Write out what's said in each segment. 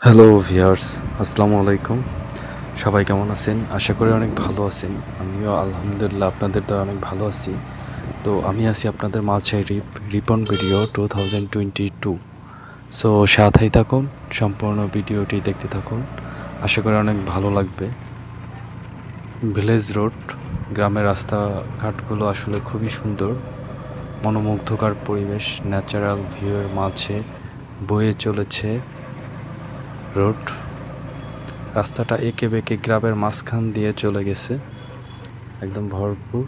Hello viewers, আসসালামু আলাইকুম। সবাই কেমন আছেন? আশা করি অনেক ভালো আছেন। আমিও আলহামদুলিল্লাহ আপনাদের দয়ায় অনেক ভালো আছি। তো আমি আছি আপনাদের মাঝে রিপন ভিডিও 2022। সো সাথেই থাকুন, সম্পূর্ণ ভিডিওটি দেখতে থাকুন। আশা করি অনেক ভালো লাগবে। ভিলেজ রোড, গ্রামের রাস্তাঘাটগুলো আসলে খুবই সুন্দর। মনোমুগ্ধকর পরিবেশ, ন্যাচারাল ভিউয়ের মাঝে বয়ে চলেছে রোড। রাস্তাটা এঁকে বেঁকে গ্রামের মাঝখান দিয়ে চলে গেছে, একদম ভরপুর।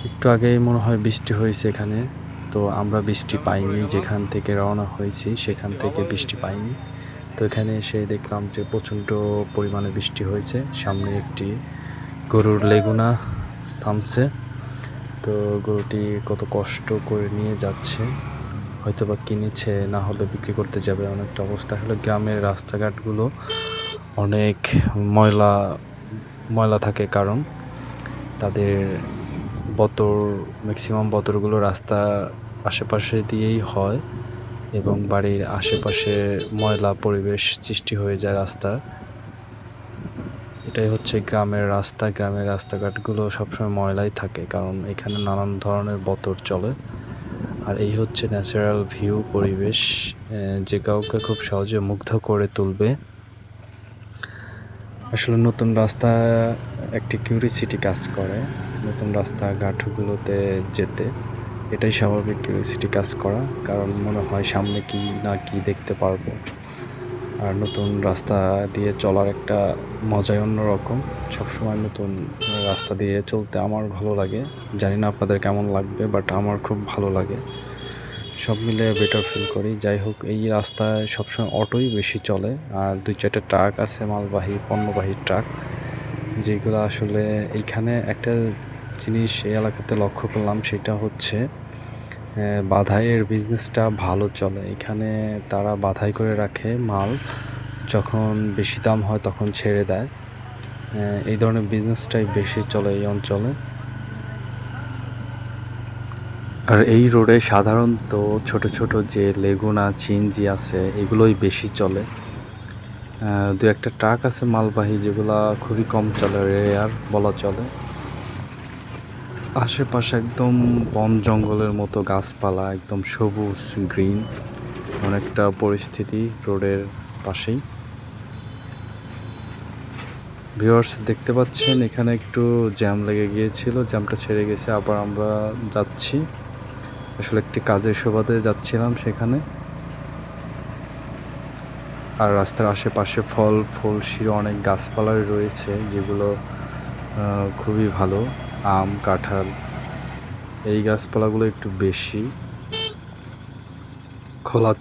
একটু আগেই মনে হয় বৃষ্টি হয়েছে এখানে, তো আমরা বৃষ্টি পাইনি। যেখান থেকে রওনা হয়েছি সেখান থেকে বৃষ্টি পাইনি। তো এখানে এসে দেখলাম যে প্রচণ্ড পরিমাণে বৃষ্টি হয়েছে। সামনে একটি গরুর লেগুনা থামছে। তো গরুটি কত কষ্ট করে নিয়ে যাচ্ছে, হয়তো বা কিনেছে, না হলে বিক্রি করতে যাবে, অনেকটা অবস্থা। হলো গ্রামের রাস্তাঘাটগুলো অনেক ময়লা ময়লা থাকে, কারণ তাদের ম্যাক্সিমাম বতরগুলো রাস্তার আশেপাশে দিয়েই হয়, এবং বাড়ির আশেপাশে ময়লা পরিবেশ সৃষ্টি হয়ে যায় রাস্তার। এটাই হচ্ছে গ্রামের রাস্তা। গ্রামের রাস্তাঘাটগুলো সবসময় ময়লাই থাকে, কারণ এখানে নানান ধরনের বতর চলে। আর এই হচ্ছে ন্যাচারাল ভিউ পরিবেশ, যে কাউকে খুব সহজে মুগ্ধ করে তুলবে। আসলে নতুন রাস্তা একটি কিউরিসিটি কাজ করে, নতুন রাস্তাঘাটগুলোতে যেতে। এটাই স্বাভাবিক, কিউরিসিটি কাজ করা, কারণ মনে হয় সামনে কি না কি দেখতে পারবো। আর নতুন রাস্তা দিয়ে চলার একটা মজাই অন্যরকম। সবসময় নতুন রাস্তা দিয়ে চলতে আমার ভালো লাগে। জানি না আপনাদের কেমন লাগবে, বাট আমার খুব ভালো লাগে। সব মিলে বেটার ফিল করি। যাই হোক, এই রাস্তায় সবসময় অটোই বেশি চলে, আর 2-4টা ট্রাক আছে, মালবাহী পণ্যবাহী ট্রাক, যেগুলো আসলে এইখানে একটা জিনিস এই এলাকাতে লক্ষ্য করলাম, সেটা হচ্ছে বাধাইয়ের বিজনেসটা ভালো চলে এখানে। তারা বাধাই করে রাখে মাল, যখন বেশি দাম হয় তখন ছেড়ে দেয়। এই ধরনের বিজনেসটাই বেশি চলে এই অঞ্চলে। আর এই রোডে সাধারণত ছোট ছোট যে লেগুনা সিএনজি আছে, এগুলোই বেশি চলে। 2-1টা ট্রাক আছে মালবাহী, যেগুলা খুবই কম চলে, রেয়ার বলা চলে। আশেপাশে একদম বন জঙ্গলের মতো গাছপালা, একদম সবুজ গ্রিন অনেকটা পরিস্থিতি রোডের পাশেই। ভিউয়ার্স, দেখতে পাচ্ছেন এখানে একটু জ্যাম লেগে গিয়েছিল, জ্যামটা ছেড়ে গেছে, আবার আমরা যাচ্ছি। আসলে একটি কাজের সুবাদে যাচ্ছিলাম সেখানে। আর রাস্তার আশেপাশে ফল ফুলশি অনেক গাছপালা রয়েছে, যেগুলো খুবই ভালো। আম, কাঁঠাল, এই গাছপালাগুলো একটু বেশি। খোলা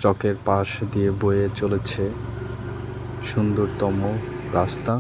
চকের পাশ দিয়ে বয়ে চলেছে সুন্দরতম রাস্তা।